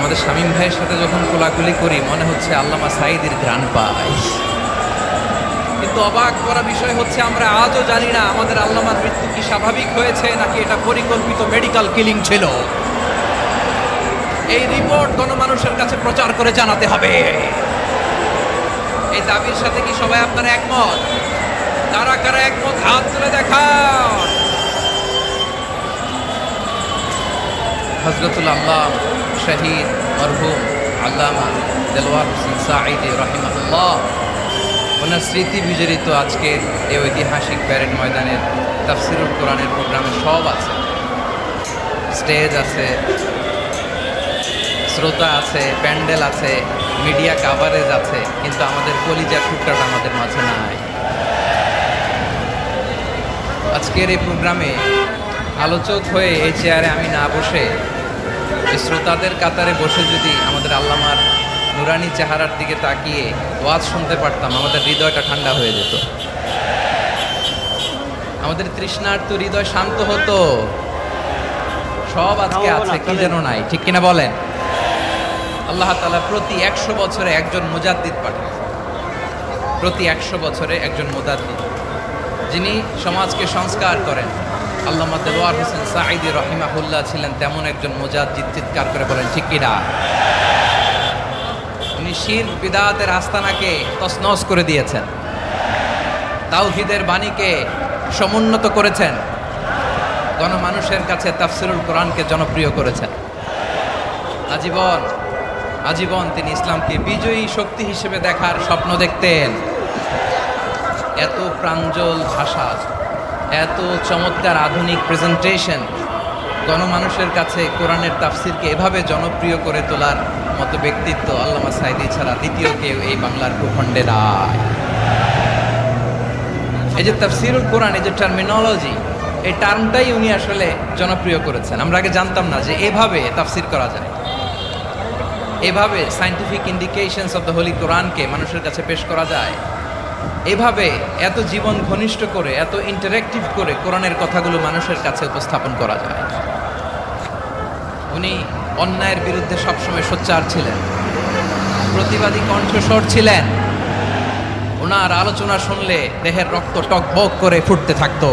আমাদের শামীম ভাইয়ের সাথে যখন কোলাকুলি করি মনে হচ্ছে আল্লামা সাঈদীর ঘ্রাণ পাই। কিন্তু অবাক করা বিষয় হচ্ছে আমরা আজও জানি না আমাদের আল্লামার মৃত্যু কি স্বাভাবিক হয়েছে নাকি এটা পরিকল্পিত মেডিকেল কিলিং ছিল। এই রিপোর্ট গণমানুষের কাছে প্রচার করে জানাতে হবে। এই দাবির সাথে কি সবাই আপনারা একমত? কারা কারা একমত হাত তুলে দেখান। হযরতুল আল্লাহ শহীদ মরহুম আল্লামা দেলওয়ার হোসেন সাঈদী রাহিমাহুল্লাহ ওনার স্মৃতি বিজড়িত আজকের এই ঐতিহাসিক প্যারেড ময়দানের তাফসিরুল কোরআনের প্রোগ্রামে সব আছে। স্টেজ আছে, শ্রোতা আছে, প্যান্ডেল আছে, মিডিয়া কাভারেজ আছে, কিন্তু আমাদের কলিজার টুকরাটা আমাদের মাঝে নাই। আজকের এই প্রোগ্রামে আলোচক হয়ে এই চেয়ারে আমি না বসে শ্রোতাদের কাতারে বসে যদি আমাদের আল্লামার নুরানি চেহারার দিকে তাকিয়ে ওয়াজ শুনতে পারতাম, আমাদের হৃদয়টা ঠান্ডা হয়ে যেত, আমাদের তৃষ্ণার্ত হৃদয় শান্ত হতো। সব আজকে আছে, কি যেন নাই, ঠিক কিনা বলেন? আল্লাহ তাআলা প্রতি 100 বছরে একজন মুজাদ্দিদ পাঠান, প্রতি 100 বছরে একজন মুজাদ্দিদ যিনি সমাজকে সংস্কার করেন। আল্লামা দেলওয়ার হোসেন সাঈদী রাহিমাহুল্লাহ ছিলেন তেমন একজন মুজাদ্দিদ। চিৎকার করে বলেন ঠিক কিনা? উনি শিরক বিদআতের আস্তানাকে তছনছ করে দিয়েছেন, তাওহীদের বাণীকে সমুন্নত করেছেন, গণমানুষের কাছে তাফসিরুল কোরআনকে জনপ্রিয় করেছেন। আজীবন তিনি ইসলামকে বিজয়ী শক্তি হিসেবে দেখার স্বপ্ন দেখতেন। এত প্রাঞ্জল ভাষা, এত চমৎকার আধুনিক প্রেজেন্টেশন, গণমানুষের কাছে কোরআনের তাফসিরকে এভাবে জনপ্রিয় করে তোলার মতো ব্যক্তিত্ব আল্লামা সাঈদী ছাড়া দ্বিতীয় কেউ এই বাংলার ভূখণ্ডে নাই। এই যে তাফসিরুল কোরআন, এই যে টার্মিনোলজি, এই টার্মটাই উনি আসলে জনপ্রিয় করেছেন। আমরা আগে জানতাম না যে এভাবে তাফসির করা যায়, এভাবে scientific indications of the Holi কোরআনকে মানুষের কাছে পেশ করা যায়, এভাবে এত জীবন ঘনিষ্ঠ করে, এত ইন্টারেক্টিভ করে কোরআনের কথাগুলো মানুষের কাছে উপস্থাপন করা যায়। উনি অন্যায়ের বিরুদ্ধে সবসময় সোচ্চার ছিলেন, প্রতিবাদী কণ্ঠস্বর ছিলেন। ওনার আলোচনা শুনলে দেহের রক্ত টকবক করে ফুটতে থাকতো।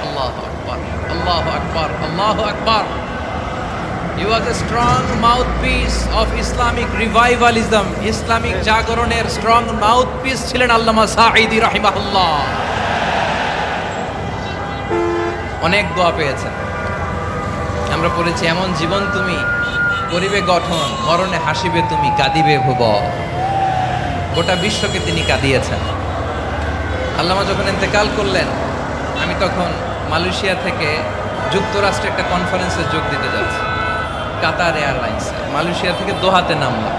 আল্লাহু আকবার, আল্লাহু আকবার, আল্লাহু আকবার। He was a strong mouthpiece of Islamic revivalism. Islamic জাগরণের স্ট্রং মাউথপিস ছিলেন আল্লামা সাঈদী রাহিমাহুল্লাহ। অনেক দোয়া পেয়েছেন, আমরা পড়েছি, এমন জীবন তুমি করিবে গঠন, মরণে হাসিবে তুমি, কাঁদিবে ভুবন। গোটা বিশ্বকে তিনি কাঁদিয়েছেন। আল্লামা যখন ইন্তেকাল করলেন, আমি তখন মালয়েশিয়া থেকে যুক্তরাষ্ট্রে একটা কনফারেন্সে যোগ দিতে যাচ্ছি, কাতার এয়ারলাইন্সে। মালয়েশিয়া থেকে দোহাতে নামলাম।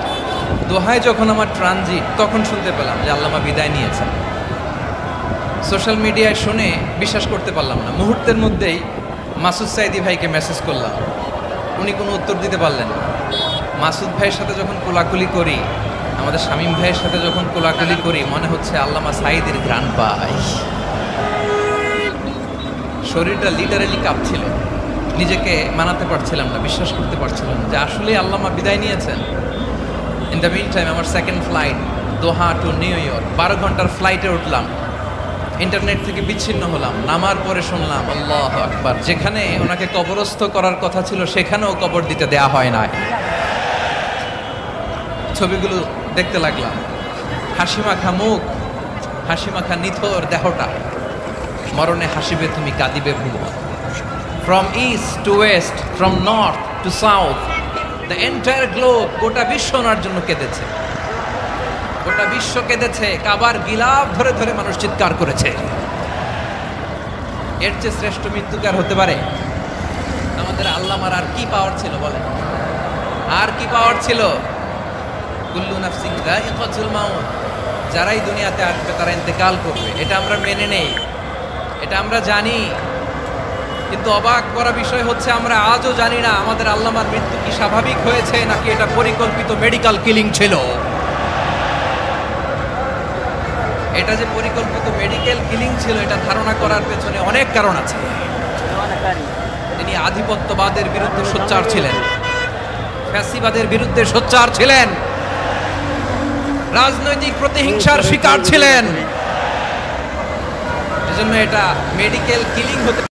দোহায় যখন আমার ট্রানজিট, তখন শুনতে পেলাম যে আল্লামা বিদায় নিয়েছেন। সোশ্যাল মিডিয়ায় শুনে বিশ্বাস করতে পারলাম না। মুহূর্তের মধ্যেই মাসুদ সাঈদী ভাইকে মেসেজ করলাম, উনি কোনো উত্তর দিতে পারলেন না। মাসুদ ভাইয়ের সাথে যখন কোলাকুলি করি, আমাদের শামীম ভাইয়ের সাথে যখন কোলাকুলি করি, মনে হচ্ছে আল্লামা সাঈদীর ঘ্রাণ পাই। শরীরটা লিটারালি কাঁপছিল, নিজেকে মানাতে পারছিলাম না, বিশ্বাস করতে পারছিলাম যে আসলে আল্লামা বিদায় নিয়েছেন। ইন দ্য মিন টাইম আমার সেকেন্ড ফ্লাইট দোহা টু নিউ ইয়র্ক, 12 ঘন্টার ফ্লাইটে উঠলাম, ইন্টারনেট থেকে বিচ্ছিন্ন হলাম। নামার পরে শুনলাম আল্লাহু আকবার, যেখানে ওনাকে কবরস্থ করার কথা ছিল সেখানেও কবর দিতে দেয়া হয় না। ছবিগুলো দেখতে লাগলাম, হাসিমাখা মুখ, হাসিমাখা নিথর দেহটা, মরণে হাসিবে তুমি, কাঁদিবে ভুবন। From east to west, from north to south, the entire globe, গোটা বিশ্ব ওনার জন্য কেঁদেছে, গোটা বিশ্ব কেঁদেছে। কাবার গিলাফ ধরে ধরে মানুষ চিৎকার করেছে। এর চেয়ে শ্রেষ্ঠ মৃত্যুকার হতে পারে? আমাদের আল্লামার আর কি পাওয়ার ছিল বলেন? আর কি পাওয়ার ছিল? কুল্লু নাফসিন যায়িকাতুল মাউত, যারাই দুনিয়াতে আসবে তারা ইন্তেকাল করবে, এটা আমরা মেনে নেই, এটা আমরা জানি। কিন্তু অবাক করা বিষয় হচ্ছে আমরা আজও জানি না আমাদের আল্লামার মৃত্যু কি স্বাভাবিক হয়েছে নাকি এটা পরিকল্পিত মেডিকেল কিলিং ছিল। এটা যে পরিকল্পিত মেডিকেল কিলিং ছিল, এটা ধারণা করার পেছনে অনেক কারণ আছে। তিনি আধিপত্যবাদের বিরুদ্ধে সোচ্চার ছিলেন, ফ্যাসিবাদের বিরুদ্ধে সোচ্চার ছিলেন, রাজনৈতিক প্রতিহিংসার শিকার ছিলেন। এজন্য এটা মেডিকেল কিলিং হতে